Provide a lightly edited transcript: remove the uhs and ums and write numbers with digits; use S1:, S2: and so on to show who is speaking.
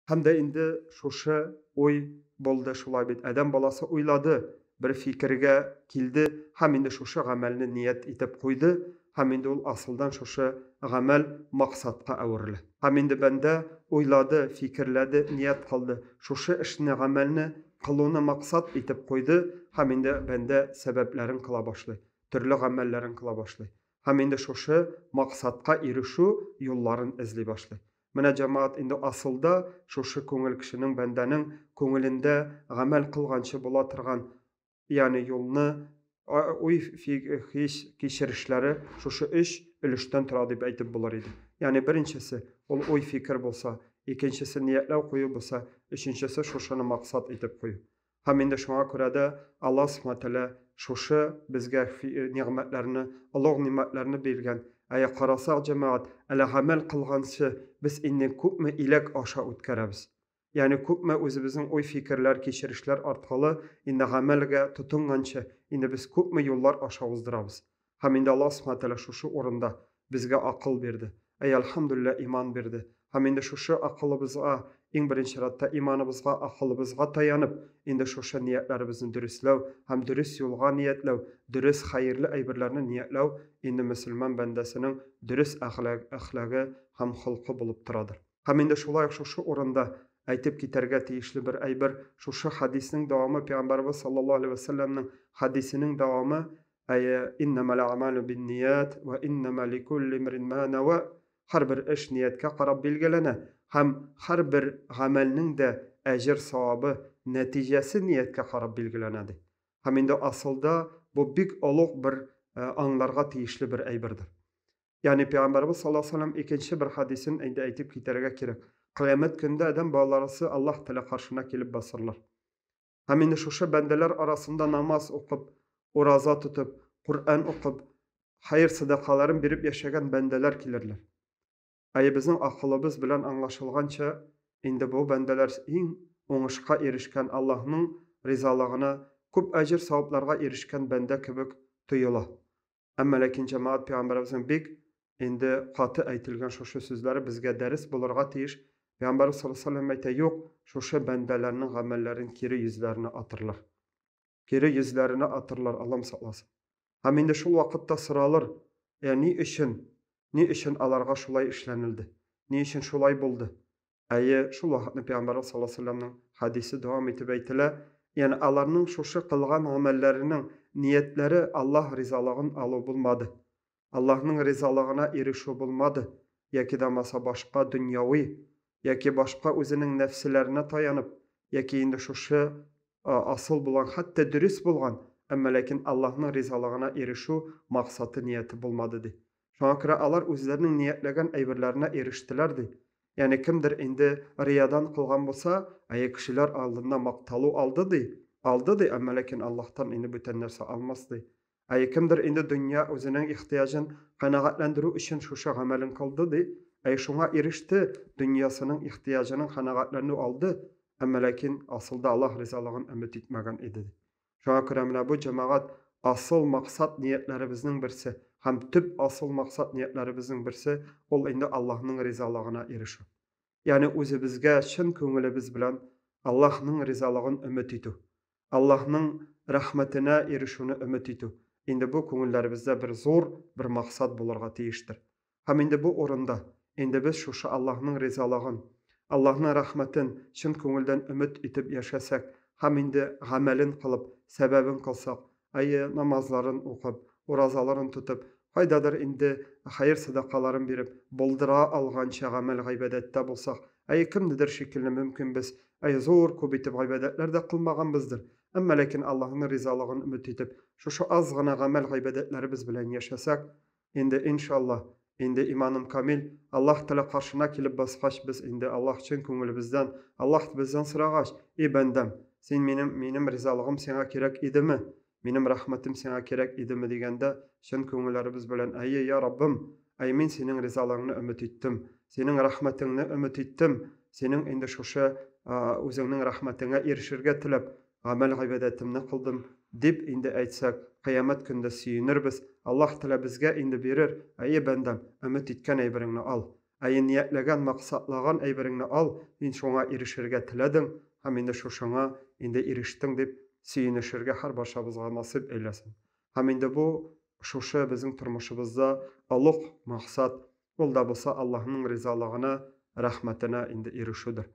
S1: Hem de indi şuşa oy boldu şulay bit. Adam balası oyladı, bir fikirge kildi, hem indi şuşa gamelini niyet itip koydu, hem indi ol asıldan şuşa gamel maksatqa avırlı. Hem indi bende oyladı, fikirledi, niyet kıldı. Şuşa işini gamelini kılığını maksat itip koydu, hem indi bende sebeplerin kıla başlı. Türlü gamellerin kıla başlı. Hem indi şuşa maksatqa erişu yolların izli başlı. Mene cemaat indi asılda şuşu köngül kişinin bendenin köngülünde gamel kılgançı bola turgan yani yolunu oy hiç kişirişleri şuşu iş ilişten tura dip aytip bolar idi. Yani birincisi ol oy fikir bolsa, ikincisi niyetler koyu bolsa, üçüncüsü şuşunu maksat etip koyu. Hem indi şuna göre de Allah subhanahu wa ta'ala şuşu bizge nimetlerini, Allah nimetlerini bergen. Aya qarasak cemaat, ala amel qılgançı biz inni köpme ilek aşa ötkeremiz. Yani köpme özümüzün oy fikirler, kişirişler artkalı indi amelge tutungançı, indi biz köpme yollar aşa uzdırabız. Hem indi Allah subhanahu wa ta'ala şuşu orunda bizge akıl berdi. Ey elhamdülillah iman berdi. Hem indi şuşu akılımızga, en birinci şeratda imanımızga, akılımızga tayanıp, indi şuşu niyetlerimizin dürüstlev, hem dürüst yolga niyetlev, dürüst hayırlı ayberlerini niyetlev, indi Müslüman bendesinin dürüst ahlakı hem hulku bulup turadır. Hem indi şulay şuşu orunda aytip kiterge tiyişli bir ayber, şuşu hadisinin devamı, Peygamberimiz sallallahu aleyhi ve sellem'nin hadisinin devamı, innemel a'malu bin niyat ve inneme likulli imrin ma neva. Her bir iş niyetke qarab bilgelene, hem her bir amelinin de ecir savabı, neticesi niyetke qarab bilgelenedi. Hem indi asılda bu big oluk bir anlarga tiyişli bir ayberdir. Yani Peygamberimiz sallallahu aleyhi ve sellem ikinci bir hadisin indi aytip kiterge kerek. Kıyamet günde adam bağlarısı Allah Teala karşına gelip basırlar. Hem indi şuşa bendeler arasında namaz okup, oraza tutup, Kur'an okup, hayır sadakaların berip yaşayan bendeler kilirler. Ayı bizim akılımız bilen anlaşılgança, indi bu bendeler en oңuşqa erişken Allah'ın rizalığına, köp ecir savaplarga erişken bende kibik tuyula. Amma lakin cemaat Peygamberimizin bek indi katı aytilgan şuşu sözleri bizge ders bulurga tiyiş. Peygamberimiz sallallahu aleyhi ve sellem ayta yok, şuşu bendelerinin amellerin kiri yüzlerini atırlar. Kiri yüzlerini atırlar, Allah'ım sallasın. Hem indi şul vakitte sıralar, ni işin alarga şulay işlenildi? Ni işin şulay buldu? Şul vakitni Peygamberimiz sallallahu aleyhi ve sellem'nin hadisi devam etip aytile, yani alarının şuşu kılgan amellerinin niyetleri Allah rizalığın alı bulmadı. Allah'ın rizalığına erişu bulmadı. Yaki da masa başka dünyavi, yaki başka özünün nefsilerine tayanıp, yaki indi şuşu asıl bulan, hatta dürüst bulan, amma lakin Allah'ın rizalığına erişu maksatı niyeti bulmadı di. Şuna göre alar özlerinin niyetlegen ayberlerine eriştilerdi. Yani kimdir indi riyadan kılgan bolsa, ayı kişiler aldığında maktalu aldı di, amma lakin Allah'tan indi bütün nerse almazdı. Ayı kimdir indi dünya özünün ihtiyacın kanagatlandırı için şuşa amelin kıldı di, ayı şuna erişti, dünyasının ihtiyacının kanagatlarını aldı, amma lakin asılda Allah rizalığın ümit etmegen idi. Şuna göre bu cemaat asıl maksat niyetlerimizin birisi, hem tüp asıl maksat niyetlerimizin birisi, ol indi Allah'ın rizalığına erişu. Yani özümüzge şın köngülübüz bilen Allah'ın rizalığın ümit etu. Allah'ın rahmetine erişunu ümit etu. Indi bu köngüllerimizde bir zor bir maksat bulurga tiyiştir. Hem indi bu orunda, indi biz şuşu Allah'ın rizalığın, Allah'ın rahmetin şın köngülden ümit etip yaşasak, hem indi amelin kılıp, sebebin kılsak, ayı namazların okup, orazaların tutup, haydadır indi hayır sadakaların berip, buldıra algança amel gaybedette bulsak, ay kimdidir şekilli mümkün biz, ay zor köp etip gaybedetler de kılmaganbızdır. Amma lakin Allah'ın rizalığını ümit etip, şu azgına amel gaybedetlerimiz bilen yaşasak, indi inşallah, indi imanım kamil, Allah Teala karşına kelip basgaç biz indi Allah için köngülübüzden, Allah bizden sıragaç, ey bendem, sen benim rizalığım sana kerek idimi? Benim rahmetim sana kerek idimi degende, şın köngüllerimiz bilen, ay ya Rabbim, ay men senin rizalığını ümit ettim, senin rahmetini ümit ettim, senin indi şuşa özünün rahmetine erişirge tilep, amel gaybedetimni kıldım, dip indi aytsak, kıyamet günde suyunirbiz, Allah Teala bizge indi berir, ay bendem, ümit etken aybirini al. Ниятләгән, максатлаган әйбереңне ал, мин шуңа ирешергә теләдең, һәм инде шушыңа инде ирештең дип сөенешергә һәрбарчабызга насыйп әйләсен. Һәм инде бу шушы безнең тормышыбызда олуг максат, ул да булса Аллаһның ризалыгына, рәхмәтенә инде ирешүдер.